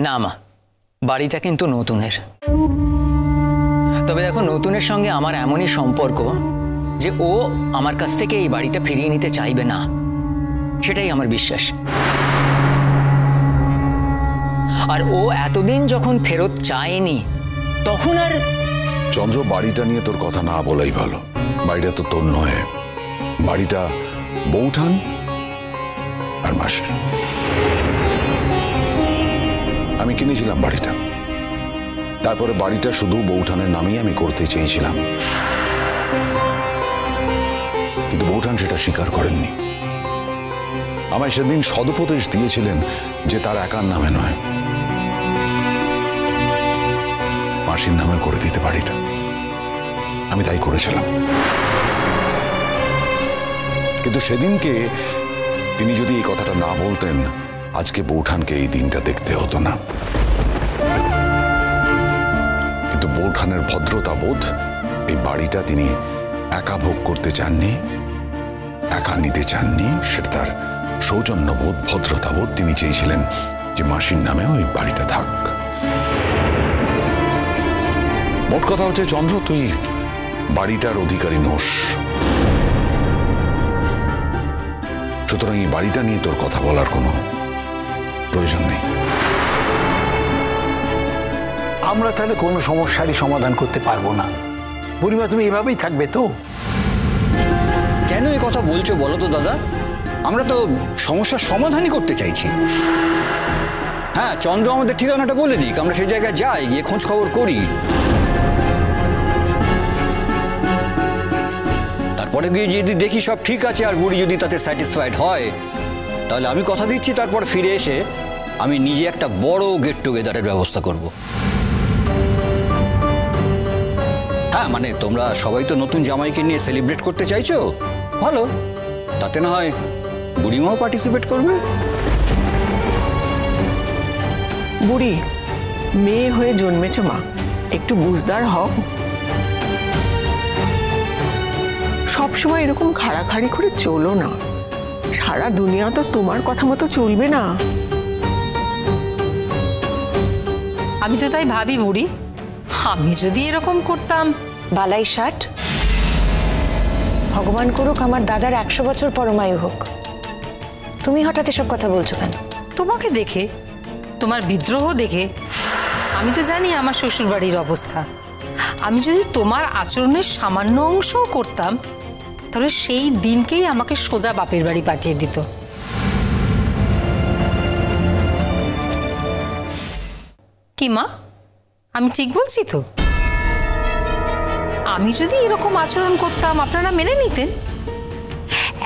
না মা, বাড়িটা কিন্তু নতুনের। তবে দেখো, নতুনের সঙ্গে আমার এমনই সম্পর্ক যে ও আমার কাছ থেকে এই বাড়িটা ফিরিয়ে নিতে চাইবে না, সেটাই আমার বিশ্বাস। আর ও এতদিন যখন ফেরত চায়নি তখন আর চন্দ্র, বাড়িটা নিয়ে তোর কথা না বলাই ভালো। বাড়িটা তো তোর নয়, বাড়িটা বৌঠান আর মাসির। আমি কিনেছিলাম বাড়িটা, তারপরে বাড়িটা শুধু বৌঠানের নামেই আমি করতে চেয়েছিলাম, কিন্তু বৌঠান সেটা স্বীকার করেননি। আমায় সেদিন সদুপদেশ দিয়েছিলেন যে তার একার নামে নয়, মাসির নামে করে দিতে বাড়িটা। আমি তাই করেছিলাম, কিন্তু সেদিনকে তিনি যদি এই কথাটা না বলতেন, আজকে বৌঠানকে এই দিনটা দেখতে হতো না। কিন্তু বৌঠানের ভদ্রতা বোধ এই বাড়িটা তিনি একা ভোগ করতে চাননি, একা নিতে চাননি। সেটা তার সৌজন্যবোধ, ভদ্রতাবোধ। তিনি চেয়েছিলেন যে মাসির নামে ওই বাড়িটা থাক। মোট কথা হচ্ছে চন্দ্র, তুই বাড়িটার অধিকারী নোস, সুতরাং এই বাড়িটা নিয়ে তোর কথা বলার কোনো প্রয়োজন নেই। আমরা তাহলে কোনো সমস্যারই সমাধান করতে পারবো না। বুড়িমা, তুমি এভাবেই থাকবে তো? কেন এই কথা বলছো বলো তো দাদা? আমরা তো সমস্যার সমাধানই করতে চাইছি। হ্যাঁ, চন্দ্র আমাদের ঠিকানাটা বলে দিক, আমরা সেই জায়গায় যাই, গিয়ে খোঁজ খবর করি। তারপরে গিয়ে যদি দেখি সব ঠিক আছে আর বুড়ি যদি তাতে স্যাটিসফাইড হয়, তাহলে আমি কথা দিচ্ছি তারপর ফিরে এসে আমি নিজে একটা বড় গেট টুগেদারের ব্যবস্থা করব। হ্যাঁ, মানে তোমরা সবাই তো নতুন জামাইকে নিয়ে সেলিব্রেট করতে চাইছো, ভালো, তাতে না হয় বুড়িমাও পার্টিসিপেট করবে। বুড়ি, মেয়ে হয়ে জন্মেছ মা, একটু বুঝদার হও। সবসময় এরকম খাড়াখাড়ি করে চলো না, সারা দুনিয়া তো তোমার কথা মতো চলবে না। আমি তো তাই ভাবি বুড়ি, আমি যদি এরকম করতাম। বালাই ষাট, ভগবান করুক আমার দাদার 100 বছর পরমায়ু হোক। তুমি হঠাৎ এসব কথা বলছো কেন? তোমাকে দেখে, তোমার বিদ্রোহ দেখে আমি তো জানি আমার শ্বশুর বাড়ির অবস্থা। আমি যদি তোমার আচরণের সামান্য অংশও করতাম, তাহলে সেই দিনকেই আমাকে সোজা বাপের বাড়ি পাঠিয়ে দিত। কি মা, আমি ঠিক বলছি তো? আমি যদি এরকম আচরণ করতাম আপনারা মেনে নিতেন?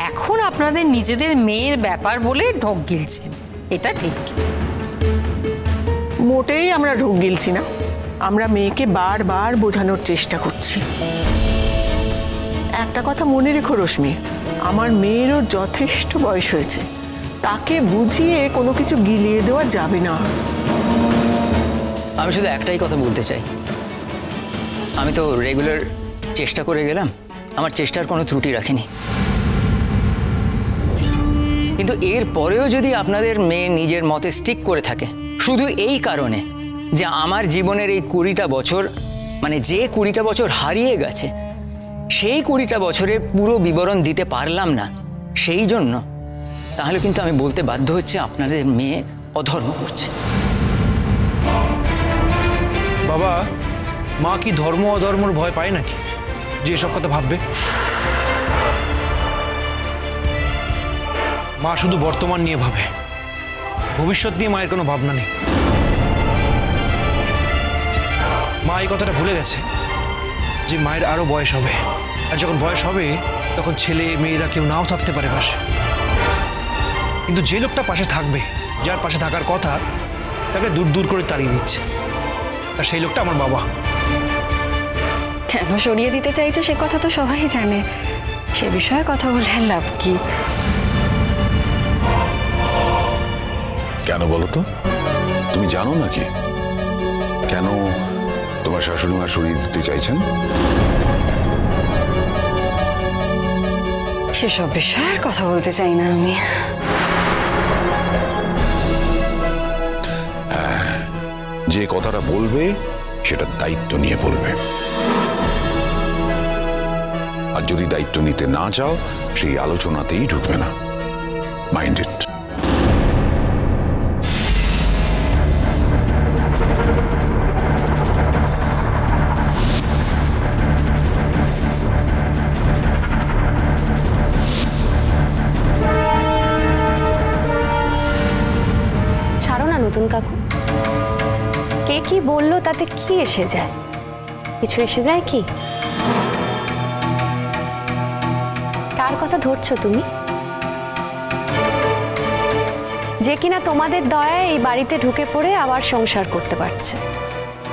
এখন আপনাদের নিজেদের মেয়ের ব্যাপার বলে ঢোক গিলছেন, এটা ঠিক। মোটেই আমরা ঢোক গিলছি না, আমরা মেয়েকে বারবার বোঝানোর চেষ্টা করছি। একটা কথা মনে রেখো রশ্মি, আমার মেয়েরও যথেষ্ট বয়স হয়েছে, তাকে বুঝিয়ে কোনো কিছু গিলিয়ে দেওয়া যাবে না। আমি শুধু একটাই কথা বলতে চাই, আমি তো রেগুলার চেষ্টা করে গেলাম, আমার চেষ্টার কোনো ত্রুটি রাখিনি। কিন্তু এর পরেও যদি আপনাদের মেয়ে নিজের মতে স্টিক করে থাকে, শুধু এই কারণে যে আমার জীবনের এই 20টা বছর, মানে যে 20টা বছর হারিয়ে গেছে, সেই 20টা বছরের পুরো বিবরণ দিতে পারলাম না সেই জন্য, তাহলে কিন্তু আমি বলতে বাধ্য হচ্ছে আপনাদের মেয়ে অধর্ম করছে। বাবা, মা কি ধর্ম অধর্মর ভয় পায় নাকি যে এসব কথা ভাববে? মা শুধু বর্তমান নিয়ে ভাবে, ভবিষ্যৎ নিয়ে মায়ের কোনো ভাবনা নেই। মা এই কথাটা ভুলে গেছে যে মায়ের আরো বয়স হবে, আর যখন বয়স হবে তখন ছেলে মেয়েরা কেউ নাও থাকতে পারে পাশে, কিন্তু যে লোকটা পাশে থাকবে, যার পাশে থাকার কথা, তাকে দূর দূর করে তাড়িয়ে দিচ্ছে, আর সেই লোকটা আমার বাবা। কেন সরিয়ে দিতে চাইছে সে কথা তো সবাই জানে, সে বিষয়ে কথা বলে লাভ কি? কেন বলো তো? তুমি জানো নাকি কেন তোমার শাশুড়ি মা সরিয়ে দিতে চাইছেন? সেসব বিষয়ে আর কথা বলতে চাই না আমি। যে কথাটা বলবে সেটা দায়িত্ব নিয়ে বলবে, আর যদি দায়িত্ব নিতে না চাও সেই আলোচনাতেই ঢুকবে না। Mind it. ছাড়ো না নতুন কাকু, কে কি বললো তাতে কি এসে যায়? কিছু এসে যায় কি? কার কথা ধরছো তুমি? যে কিনা তোমাদের দয়ায় এই বাড়িতে ঢুকে পড়ে আবার সংসার করতে পারছে,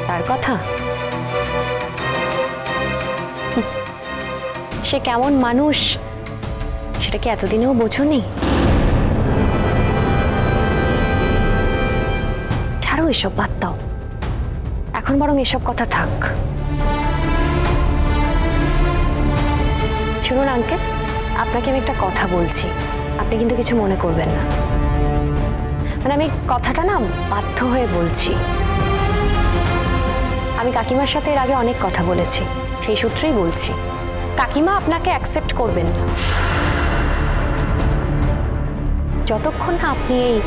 তার কথা? সে কেমন মানুষ সেটা কি এতদিনেও বোঝোনি? ছাড়ো এসব, বাদ দাও এখন, বরং এসব কথা থাক। শুনুন আঙ্কেল, আপনাকে আমি একটা কথা বলছি, আপনি কিন্তু কিছু মনে করবেন না। মানে আমি কথাটা না বাধ্য হয়ে বলছি। আমি কাকিমার সাথে এর আগে অনেক কথা বলেছি, সেই সূত্রেই বলছি। কাকিমা আপনাকে অ্যাকসেপ্ট করবেন না যতক্ষণ না আপনি এই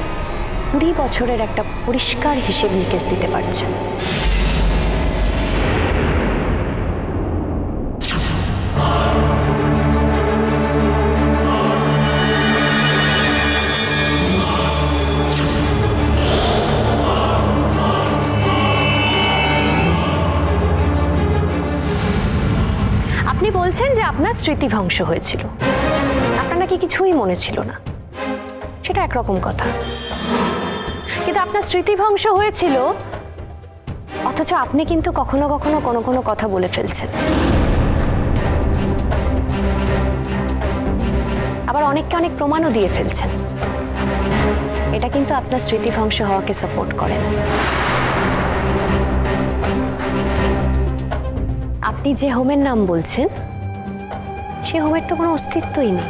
20 বছরের একটা পরিষ্কার হিসেব নিকেশ দিতে পারছেন। আপনি বলছেন যে আপনার স্মৃতিভ্রংশ হয়েছিল, আপনার নাকি কিছুই মনে ছিল না, সেটা একরকম কথা। কিন্তু আপনার স্মৃতিভ্রংশ হয়েছিল, অথচ আপনি কিন্তু কখনো কখনো কোনো কোনো কথা বলে ফেলছেন, আবার অনেককে অনেক প্রমাণও দিয়ে ফেলছেন। এটা কিন্তু আপনার স্মৃতিভ্রংশ হওয়াকে সাপোর্ট করে না। আপনি যে হোমের নাম বলছেন সে হোমের তো কোনো অস্তিত্বই নেই।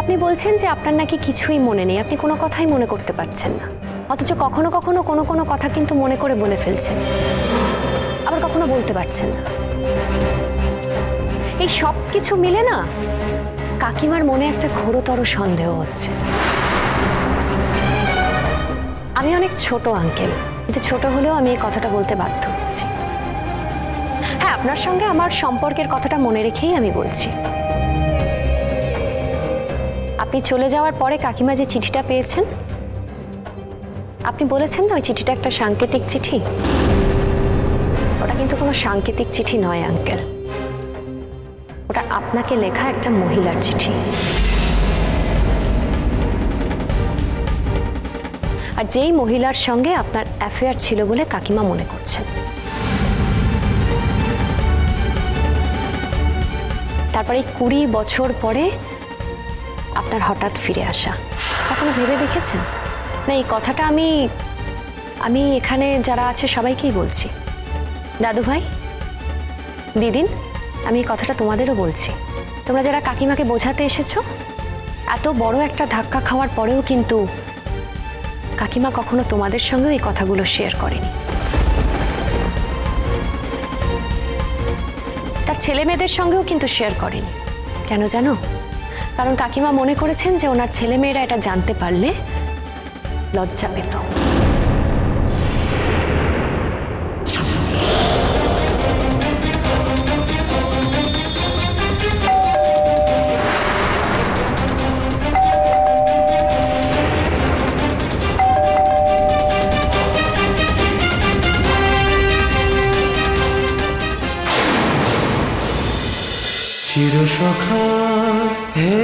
আপনি বলছেন যে আপনার নাকি কিছুই মনে নেই, আপনি কোনো কথাই মনে করতে পারছেন না, অথচ কখনো কখনো কোনো কোনো কথা কিন্তু মনে করে বলে ফেলছেন, আবার কখনো বলতে পারছেন না। এই সব কিছু মিলে না কাকিমার মনে একটা ঘোরতর সন্দেহ হচ্ছে। আমি অনেক ছোট আঙ্কেল, কিন্তু ছোট হলেও আমি এই কথাটা বলতে বাধ্য হচ্ছি। হ্যাঁ, আপনার সঙ্গে আমার সম্পর্কের কথাটা মনে রেখেই আমি বলছি। আপনি চলে যাওয়ার পরে কাকিমা যে চিঠিটা পেয়েছেন, আপনি বলেছেন না ওই চিঠিটা একটা সাংকেতিক চিঠি। ওটা কিন্তু কোনো সাংকেতিক চিঠি নয় আঙ্কেল, ওটা আপনাকে লেখা একটা মহিলার চিঠি। আর যেই মহিলার সঙ্গে আপনার অ্যাফেয়ার ছিল বলে কাকিমা মনে করছেন। তারপরে 20 বছর পরে আপনার হঠাৎ ফিরে আসা, কখনো ভেবে দেখেছেন? না, এই কথাটা আমি এখানে যারা আছে সবাইকেই বলছি। দাদু ভাই, দিদিন, আমি এই কথাটা তোমাদেরও বলছি। তোমরা যারা কাকিমাকে বোঝাতে এসেছো, এত বড় একটা ধাক্কা খাওয়ার পরেও কিন্তু কাকিমা কখনো তোমাদের সঙ্গেও এই কথাগুলো শেয়ার করেনি। তার ছেলে মেয়েদের সঙ্গেও কিন্তু শেয়ার করেনি। কেন জানো? কারণ কাকিমা মনে করেছেন যে ওনার ছেলে মেয়েরা এটা জানতে পারলে লজ্জা পেত। চিরসখা হে